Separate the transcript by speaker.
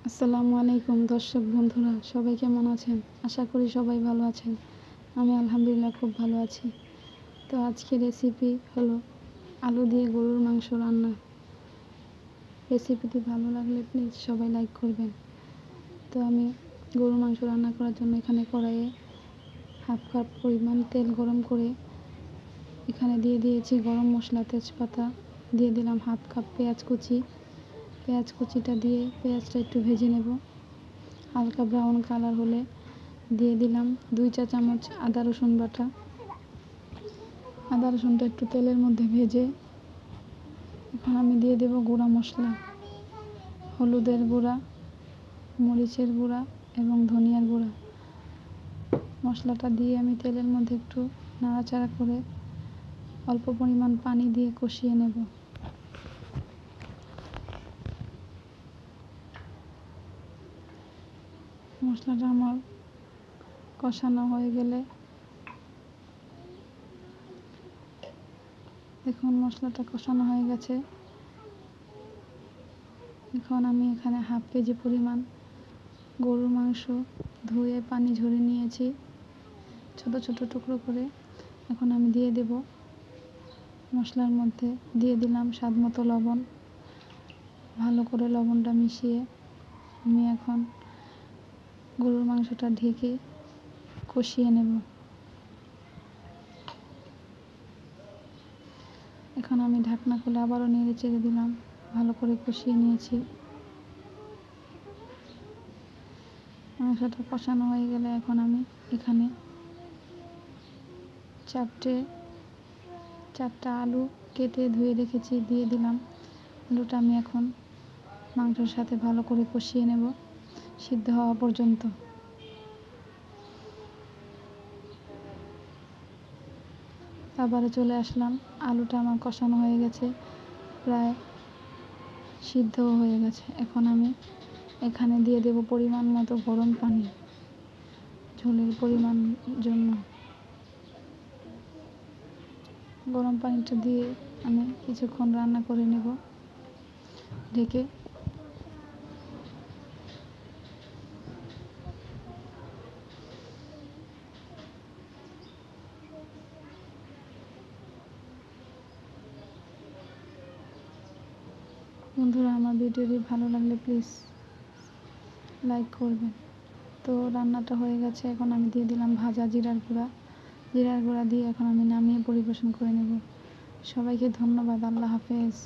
Speaker 1: আসসালামু আলাইকুম দর্শক বন্ধুরা, সবাই কেমন আছেন? আশা করি সবাই ভালো আছেন। আমি আলহামদুলিল্লাহ খুব ভালো আছি। তো আজকে রেসিপি হলো আলু দিয়ে গরুর মাংস রান্না। রেসিপিটি ভালো লাগলে প্লিজ সবাই লাইক করবেন। তো আমি গরুর মাংস রান্না করার জন্য এখানে কড়াইয়ে হাফ কাপ পরিমাণ তেল গরম করে এখানে দিয়ে দিয়েছি গরম মশলা, তেজপাতা, দিয়ে দিলাম হাফ কাপ পেঁয়াজ কুচিটা দিয়ে পেঁয়াজটা একটু ভেজে নেব। হালকা ব্রাউন কালার হলে দিয়ে দিলাম 2 চা চামচ আদা রসুন বাটা। আদা রসুনটা একটু তেলের মধ্যে ভেজে এখন আমি দিয়ে দেব গুঁড়া মশলা, হলুদের গুঁড়া, মরিচের গুঁড়া এবং ধনিয়ার গুঁড়া। মশলাটা দিয়ে আমি তেলের মধ্যে একটু নাড়াচাড়া করে অল্প পরিমাণ পানি দিয়ে কষিয়ে নেব। মশলাটা আমার কষানো হয়ে গেলে দেখুন মশলাটা কষানো হয়ে গেছে। এখন আমি এখানে হাফ কেজি পরিমাণ গরুর মাংস ধুয়ে পানি ঝরিয়ে নিয়েছি ছোট ছোট টুকরো করে। এখন আমি দিয়ে দেব মশলার মধ্যে, দিয়ে দিলাম স্বাদ মতো লবণ। ভালো করে লবণটা মিশিয়ে আমি এখন গরুর মাংসটা ঢেকে কষিয়ে নেব। এখন আমি ঢাকনা খুলে আবারও নেড়ে চেড়ে দিলাম, ভালো করে কষিয়ে নিয়েছি। মাংসটা কষানো হয়ে গেলে এখন আমি এখানে চারটা আলু কেটে ধুয়ে রেখেছি, দিয়ে দিলাম। আলুটা আমি এখন মাংসের সাথে ভালো করে কষিয়ে নেব সিদ্ধ হওয়া পর্যন্ত। আবারও চলে আসলাম, আলুটা আমার কষানো হয়ে গেছে, প্রায় সিদ্ধও হয়ে গেছে। এখন আমি এখানে দিয়ে দেব পরিমাণ মতো গরম পানি, ঝোলের পরিমাণ জন্য। গরম পানিটা দিয়ে আমি কিছুক্ষণ রান্না করে নেব ঢেকে। বন্ধুরা, আমার ভিডিওটি ভালো লাগলে প্লিজ লাইক করবেন। তো রান্নাটা হয়ে গেছে, এখন আমি দিয়ে দিলাম ভাজা জিরার গুঁড়া দিয়ে এখন আমি নামিয়ে পরিবেশন করে নেব। সবাইকে ধন্যবাদ। আল্লাহ হাফেজ।